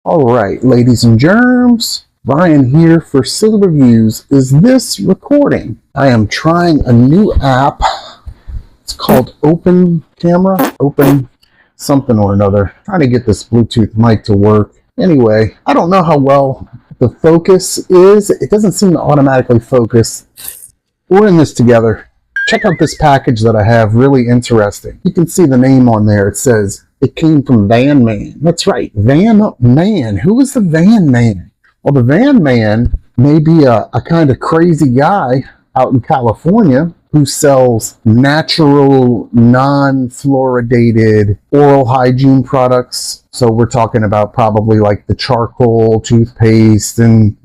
All right, ladies and germs, Brian here for Silly Reviews. Is this recording? I am trying a new app. It's called Open Camera, Open something or another. Trying to get this Bluetooth mic to work. Anyway, I don't know how well the focus is. It doesn't seem to automatically focus. We're in this together. Check out this package that I have, really interesting. You can see the name on there. It says it came from VanMan. That's right, VanMan. Who is the VanMan? Well, the VanMan may be a kind of crazy guy out in California who sells natural, non-fluoridated oral hygiene products. So we're talking about probably like the charcoal toothpaste and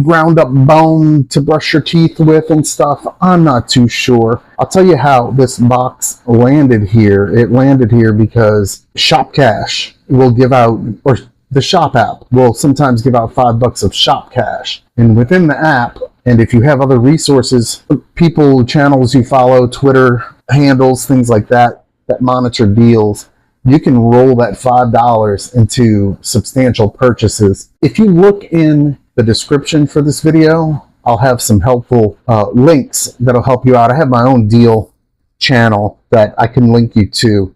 ground up Balm to brush your teeth with and stuff. I'm not too sure. I'll tell you how this box landed here. It landed here because Shop Cash will give out, or the Shop app will sometimes give out $5 of Shop Cash. And within the app, and if you have other resources, people, channels you follow, Twitter handles, things like that, that monitor deals, you can roll that $5 into substantial purchases. If you look in the description for this video, I'll have some helpful links that'll help you out. I have my own deal channel that I can link you to.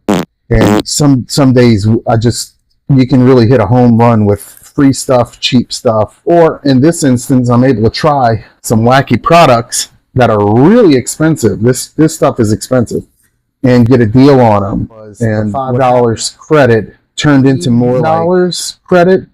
And some days you can really hit a home run with free stuff, cheap stuff, or in this instance, I'm able to try some wacky products that are really expensive. This stuff is expensive, and get a deal on them. And $5 credit turned into more dollars credit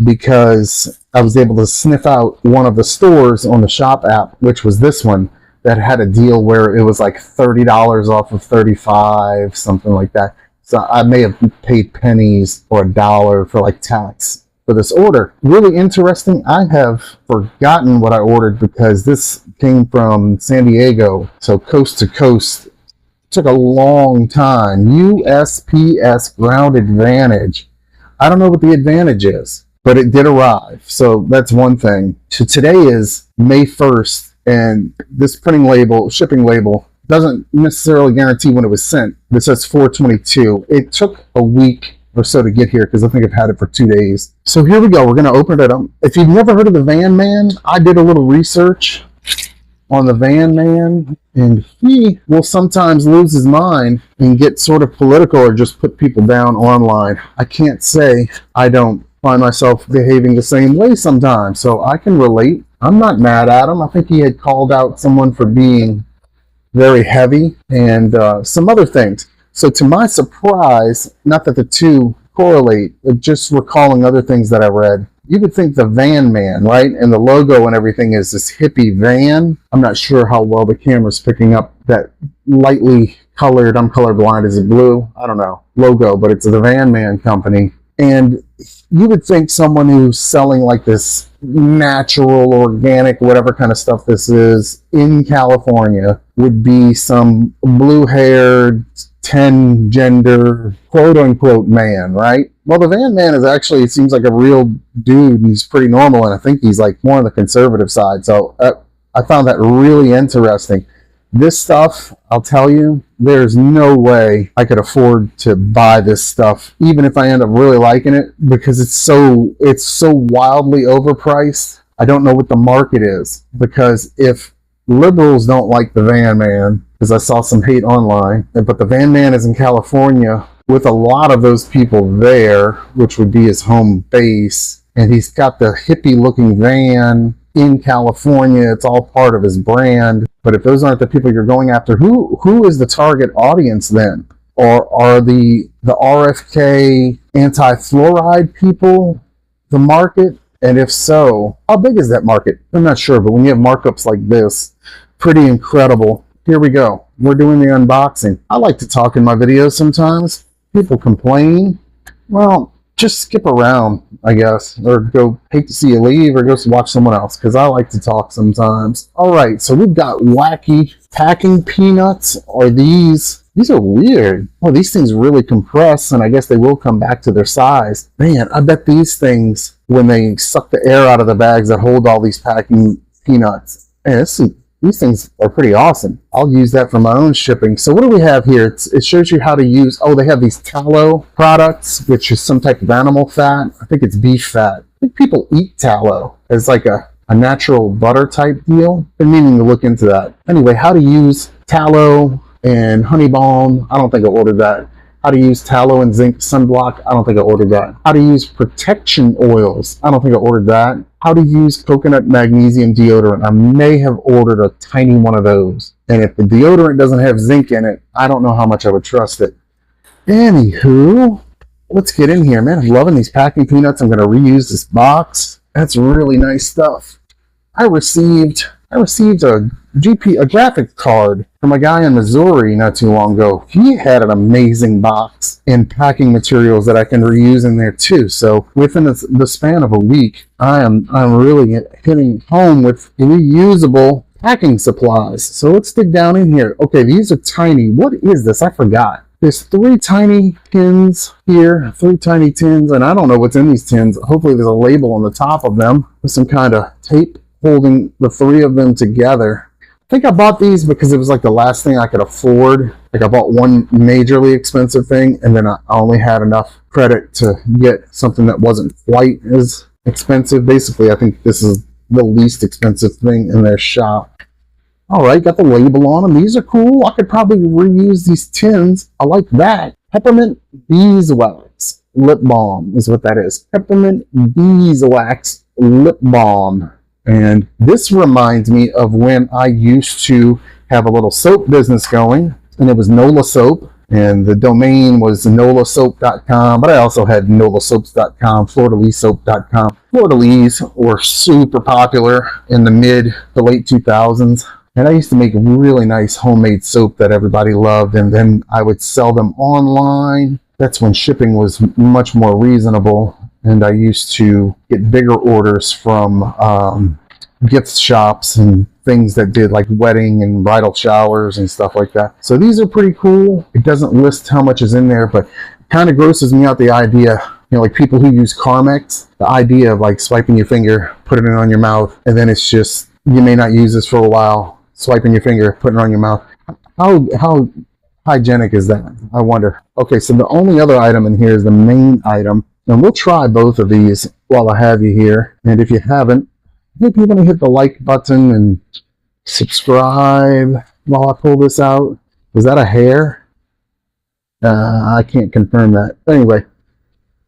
because I was able to sniff out one of the stores on the Shop app, which was this one, that had a deal where it was like $30 off of $35, something like that. So I may have paid pennies or $1 for like tax for this order. Really interesting. I have forgotten what I ordered because this came from San Diego, so coast to coast. It took a long time. USPS Ground Advantage. I don't know what the advantage is, but it did arrive. So that's one thing. So today is May 1st, and this shipping label, doesn't necessarily guarantee when it was sent. This says 4/22. It took a week or so to get here because I think I've had it for 2 days. So here we go. We're going to open it up. If you've never heard of the VanMan, I did a little research on the VanMan, and he will sometimes lose his mind and get sort of political or just put people down online. I can't say I don't find myself behaving the same way sometimes, so I can relate. I'm not mad at him. I think he had called out someone for being very heavy and some other things. So to my surprise, not that the two correlate, but just recalling other things that I read, you would think the VanMan, right? And the logo and everything is this hippie van. I'm not sure how well the camera's picking up that lightly colored, I'm colorblind, is it blue? I don't know, logo, but it's the VanMan company. And you would think someone who's selling like this natural, organic, whatever kind of stuff this is in California would be some blue-haired, 10-gender, quote-unquote man, right? Well, the VanMan is actually, it seems like a real dude, and he's pretty normal, and I think he's like more on the conservative side. So I found that really interesting. This stuff, I'll tell you, there's no way I could afford to buy this stuff, even if I end up really liking it, because it's so wildly overpriced. I don't know what the market is, because if liberals don't like the VanMan, because I saw some hate online, but the VanMan is in California with a lot of those people there, which would be his home base, and he's got the hippie-looking van in California. It's all part of his brand. But if those aren't the people you're going after, who is the target audience then? Or are the RFK anti-fluoride people the market? And if so, how big is that market? I'm not sure, but when you have markups like this, pretty incredible. Here we go. We're doing the unboxing. I like to talk in my videos sometimes. People complain. Well, just skip around, I guess, or go, hate to see you leave, or go watch someone else, because I like to talk sometimes. All right, so we've got wacky packing peanuts. These are weird. Oh, these things really compress, and I guess they will come back to their size. Man, I bet these things, when they suck the air out of the bags that hold all these packing peanuts, man, These things are pretty awesome. I'll use that for my own shipping. So what do we have here? It shows you how to use, oh, they have these tallow products, which is some type of animal fat. I think it's beef fat. I think people eat tallow as like a natural butter type deal. Been meaning to look into that. Anyway, how to use tallow and honey balm. I don't think I ordered that. How to use tallow and zinc sunblock. I don't think I ordered that. How to use protection oils. I don't think I ordered that. How to use coconut magnesium deodorant. I may have ordered a tiny one of those. And if the deodorant doesn't have zinc in it, I don't know how much I would trust it. Anywho, let's get in here, man. I'm loving these packing peanuts. I'm going to reuse this box. That's really nice stuff. I received a graphic card from a guy in Missouri not too long ago. He had an amazing box and packing materials that I can reuse in there too. So within the span of a week, I'm really hitting home with reusable packing supplies. So let's dig down in here. Okay, these are tiny. What is this? I forgot. There's 3 tiny tins here, 3 tiny tins, and I don't know what's in these tins. Hopefully there's a label on the top of them with some kind of tape holding the 3 of them together. I think I bought these because it was like the last thing I could afford. Like I bought one majorly expensive thing, and then I only had enough credit to get something that wasn't quite as expensive. Basically, I think this is the least expensive thing in their shop. All right, got the label on them. These are cool. I could probably reuse these tins. I like that. Peppermint Beeswax Lip Balm is what that is. Peppermint Beeswax Lip Balm. And this reminds me of when I used to have a little soap business going, and it was Nola Soap, and the domain was nolasoap.com, but I also had nolasoaps.com, floridaleisoap.com. Floridalis were super popular in the mid to late 2000s, and I used to make really nice homemade soap that everybody loved, and then I would sell them online. That's when shipping was much more reasonable. And I used to get bigger orders from gift shops and things that did like wedding and bridal showers and stuff like that. So these are pretty cool. It doesn't list how much is in there, but it kind of grosses me out the idea, you know, like people who use Carmex, the idea of like swiping your finger, putting it on your mouth, and then it's just, you may not use this for a while, swiping your finger, putting it on your mouth. How hygienic is that? I wonder. Okay, so the only other item in here is the main item. And we'll try both of these while I have you here. And if you haven't, maybe you're going to hit the like button and subscribe while I pull this out. Is that a hair? I can't confirm that. Anyway,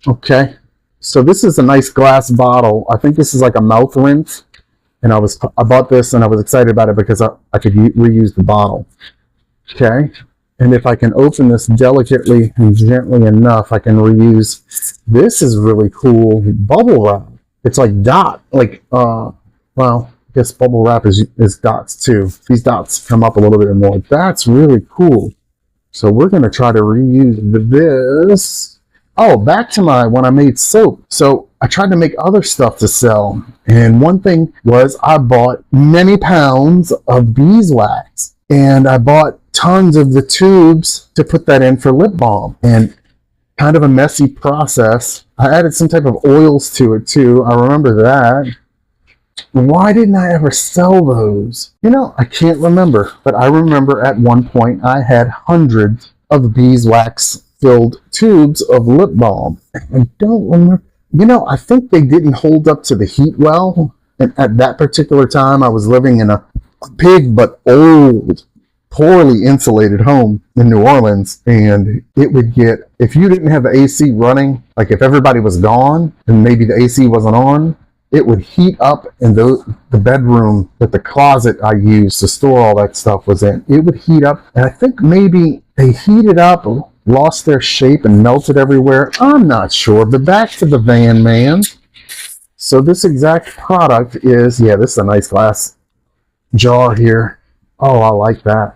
okay. So this is a nice glass bottle. I think this is like a mouth rinse. And I bought this and I was excited about it because I could reuse the bottle. Okay. And if I can open this delicately and gently enough, I can reuse. This is really cool. Bubble wrap. It's like dot. Like, well, I guess bubble wrap is dots too. These dots come up a little bit more. That's really cool. So we're going to try to reuse this. Oh, back to when I made soap. So I tried to make other stuff to sell. And one thing was I bought many pounds of beeswax. And I bought tons of the tubes to put that in for lip balm, and kind of a messy process. I added some type of oils to it too. I remember that. Why didn't I ever sell those? You know, I can't remember, but I remember at one point I had hundreds of beeswax filled tubes of lip balm. I don't remember. You know, I think they didn't hold up to the heat well. And at that particular time, I was living in a big but old, poorly insulated home in New Orleans, and it would get, if you didn't have the AC running, like if everybody was gone and maybe the AC wasn't on, it would heat up in the bedroom that the closet I used to store all that stuff was in. It would heat up, and I think maybe they heated up, lost their shape, and melted everywhere. I'm not sure, but back to the VanMan. So this exact product is, yeah, this is a nice glass jar here. Oh, I like that.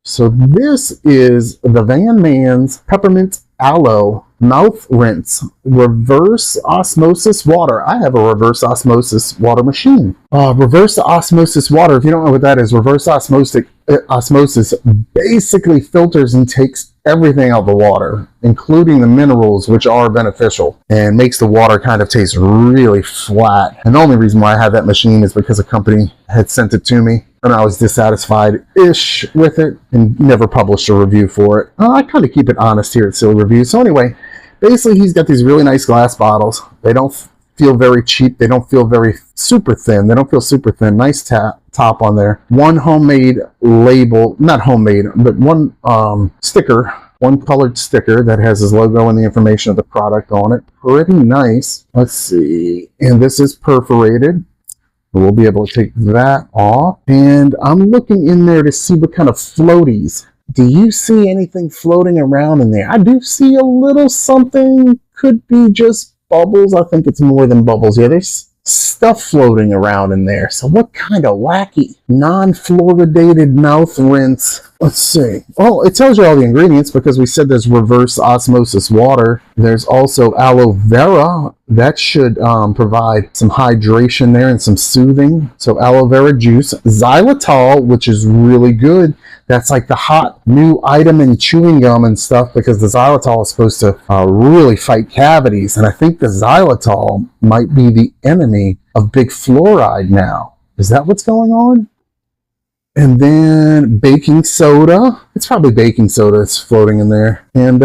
So this is the VanMan's Peppermint Aloe mouth rinse, reverse osmosis water. I have a reverse osmosis water machine. Reverse osmosis water, if you don't know what that is, reverse osmosis basically filters and takes everything out of the water, including the minerals, which are beneficial, and makes the water kind of taste really flat. And the only reason why I have that machine is because a company had sent it to me, and I was dissatisfied-ish with it and never published a review for it. I kind of keep it honest here at Silly Reviews. So anyway, basically he's got these really nice glass bottles. They don't feel very cheap. They don't feel very super thin. They don't feel super thin. Nice top on there. One homemade label, not homemade, but one sticker, one colored sticker that has his logo and the information of the product on it. Pretty nice. Let's see. And this is perforated. We'll be able to take that off. And I'm looking in there to see what kind of floaties. Do you see anything floating around in there? I do see a little something. Could be just bubbles. I think it's more than bubbles. Yeah, there's stuff floating around in there. So what kind of wacky non-fluoridated mouth rinse? Let's see. Well, it tells you all the ingredients because we said there's reverse osmosis water. There's also aloe vera. That should provide some hydration there and some soothing. So aloe vera juice. Xylitol, which is really good. That's like the hot new item in chewing gum and stuff because the xylitol is supposed to really fight cavities. And I think the xylitol might be the enemy of big fluoride now. Is that what's going on? And then baking soda. It's probably baking soda that's floating in there. And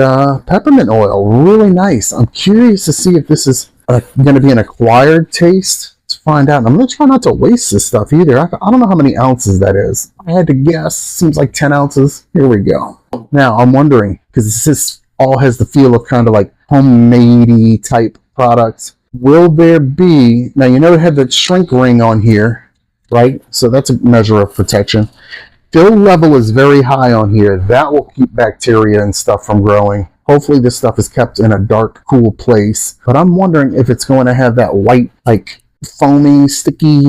peppermint oil. Really nice. I'm curious to see if this is going to be an acquired taste. Let's find out. And I'm going to try not to waste this stuff either. I don't know how many ounces that is. I had to guess. Seems like 10 ounces. Here we go. Now, I'm wondering, because this all has the feel of kind of like homemade-y type products. Will there be... Now, you know it had the shrink ring on here. Right? So that's a measure of protection. Fill level is very high on here. That will keep bacteria and stuff from growing. Hopefully this stuff is kept in a dark, cool place. But I'm wondering if it's going to have that white, like, foamy, sticky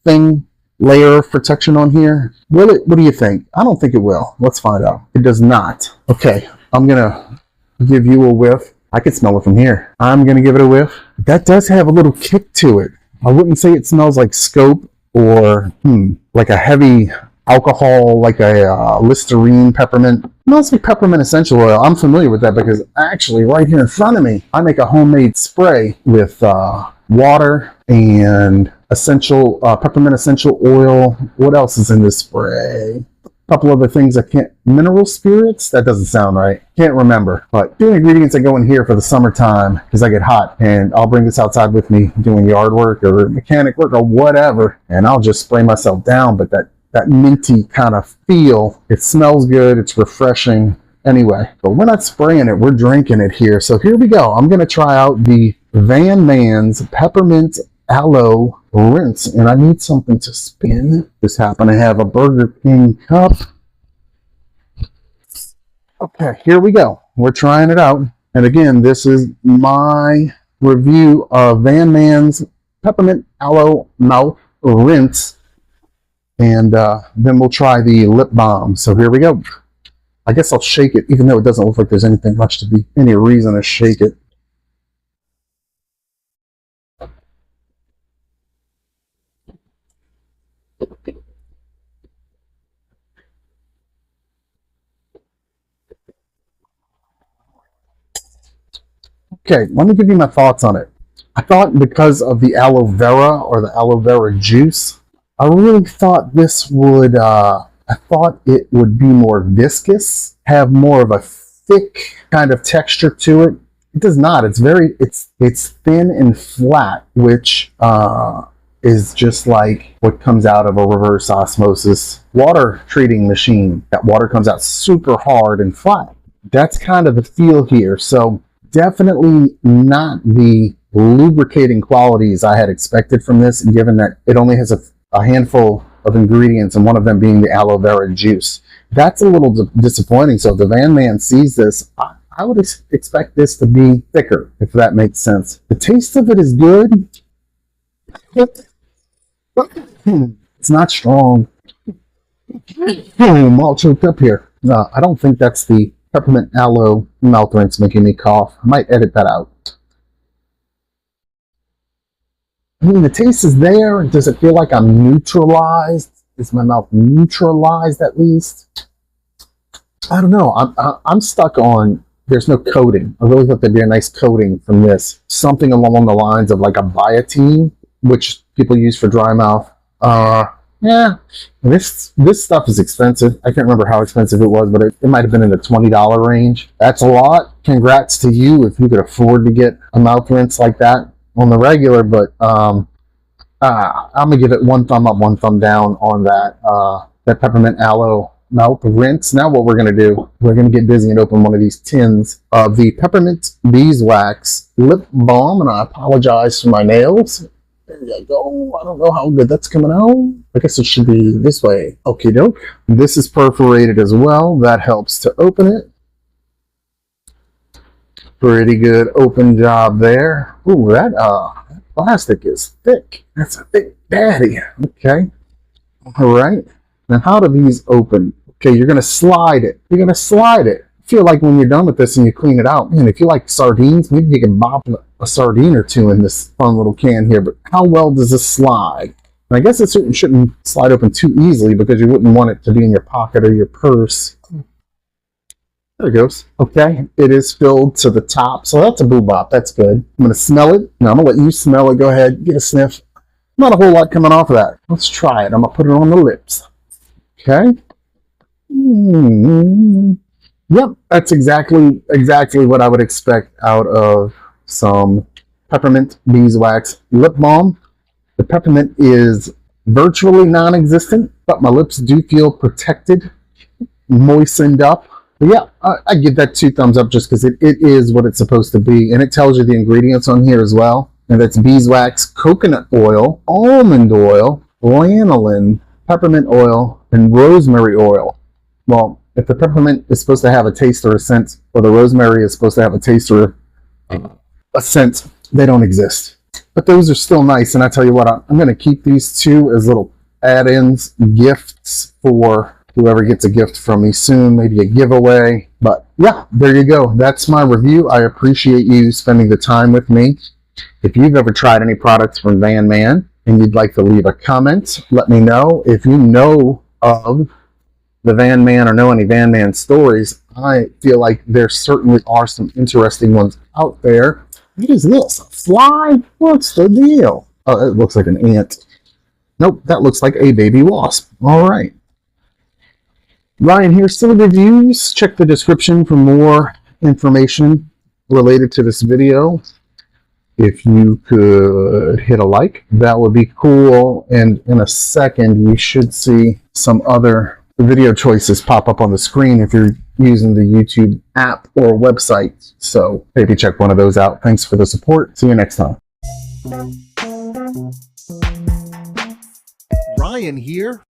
thing, layer of protection on here. Will it? What do you think? I don't think it will. Let's find out. It does not. Okay, I'm going to give you a whiff. I can smell it from here. I'm going to give it a whiff. That does have a little kick to it. I wouldn't say it smells like scope or like a heavy alcohol, like a Listerine peppermint. It smells like peppermint essential oil. I'm familiar with that because actually right here in front of me, I make a homemade spray with water and essential peppermint essential oil. What else is in this spray? A couple other things I can't... Mineral spirits? That doesn't sound right. Can't remember. But two ingredients that go in here for the summertime because I get hot. And I'll bring this outside with me doing yard work or mechanic work or whatever. And I'll just spray myself down. But that minty kind of feel, it smells good. It's refreshing. Anyway, but we're not spraying it. We're drinking it here. So here we go. I'm going to try out the VanMan's Peppermint Aloe rinse, and I need something to spin. Just happen to have a Burger King cup. Okay, here we go. We're trying it out. And again, this is my review of VanMan's Peppermint Aloe Mouth Rinse. And then we'll try the lip balm. So here we go. I guess I'll shake it, even though it doesn't look like there's anything much to be, any reason to shake it. Okay, let me give you my thoughts on it. I thought because of the aloe vera or the aloe vera juice, I really thought this would, I thought it would be more viscous, have more of a thick kind of texture to it. It does not. It's very, it's thin and flat, which is just like what comes out of a reverse osmosis water treating machine. That water comes out super hard and flat. That's kind of the feel here. So definitely not the lubricating qualities I had expected from this, given that it only has a handful of ingredients, and one of them being the aloe vera juice. That's a little disappointing. So if the VanMan sees this, I would expect this to be thicker, if that makes sense. The taste of it is good. It's not strong. I'm all choked up here. No, I don't think that's the Peppermint aloe mouth rinse making me cough. I might edit that out. I mean, the taste is there. Does it feel like I'm neutralized? Is my mouth neutralized at least? I don't know. I'm stuck on there's no coating. I really thought there'd be a nice coating from this. Something along the lines of like a biotin, which people use for dry mouth. Yeah, this stuff is expensive. I can't remember how expensive it was, but it might have been in the $20 range. That's a lot. Congrats to you if you could afford to get a mouth rinse like that on the regular, but I'm gonna give it one thumb up, one thumb down on that peppermint aloe mouth rinse. Now what we're gonna do, we're gonna get busy and open one of these tins of the Peppermint Beeswax lip balm, and I apologize for my nails. There you go. I don't know how good that's coming out. I guess it should be this way. Okie doke. This is perforated as well. That helps to open it. Pretty good open job there. Ooh, that plastic is thick. That's a thick daddy. Okay. All right. Now, how do these open? Okay, you're gonna slide it. You're gonna slide it. I feel like when you're done with this and you clean it out, man, if you like sardines, maybe you can bop a sardine or two in this fun little can here. But how well does this slide? And I guess it shouldn't slide open too easily because you wouldn't want it to be in your pocket or your purse. There it goes. Okay, it is filled to the top, so that's a boo bop. That's good. I'm gonna smell it. Now I'm gonna let you smell it. Go ahead, get a sniff. Not a whole lot coming off of that. Let's try it. I'm gonna put it on the lips. Okay. Yep, that's exactly what I would expect out of some Peppermint Beeswax lip balm. The peppermint is virtually non-existent, but my lips do feel protected, moistened up. But yeah, I give that 2 thumbs up just because it is what it's supposed to be, and it tells you the ingredients on here as well. And that's beeswax, coconut oil, almond oil, lanolin, peppermint oil, and rosemary oil. Well, if the peppermint is supposed to have a taste or a scent, or the rosemary is supposed to have a taste or a scent, they don't exist. But those are still nice, and I tell you what, I'm going to keep these 2 as little add-ins, gifts for whoever gets a gift from me soon, maybe a giveaway. But yeah, there you go. That's my review. I appreciate you spending the time with me. If you've ever tried any products from VanMan and you'd like to leave a comment, let me know. If you know of the VanMan or know any VanMan stories, I feel like there certainly are some interesting ones out there. What is this? A fly? What's the deal? Oh, it looks like an ant. Nope, that looks like a baby wasp. All right. Ryan here, still reviews. Check the description for more information related to this video. If you could hit a like, that would be cool. And in a second, you should see some other video choices pop up on the screen if you're using the YouTube app or website. So maybe check one of those out. Thanks for the support. See you next time. Ryan here.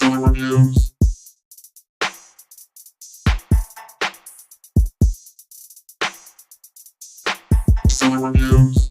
Reviews. Reviews.